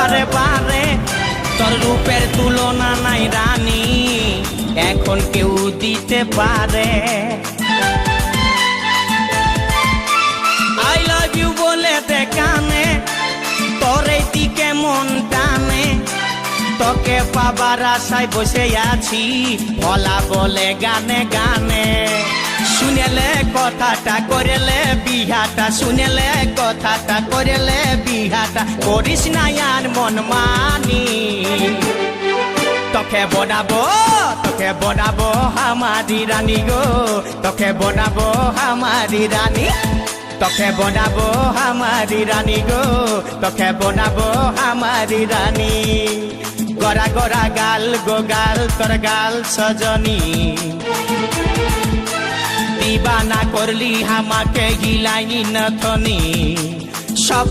বারে বারে তোর রূপের তুলনা নাই রানী এখন কেউ দিতে পারে আই লাভ ইউ বলে দে কানে তোর এই দিকে মন টানে তোকে পাবার আশায় বসে আছি ভোলা বলে গানে গানে শুনেলে কথাটা করেলে বিহাটা শুনেলে কথাটা করেলে বিহাটা করিস না আর মন মানি তোকে বনাবো আমারি রানী গো তোকে বনাবো আমারি রানী তোকে বনাবো আমারি রানী গো তোকে বনাবো আমারি রানী গড়া গড়া গাল গো গাল তোর গাল সজনী দিবানা করলি আমাকে গিলাইনি নথনি সব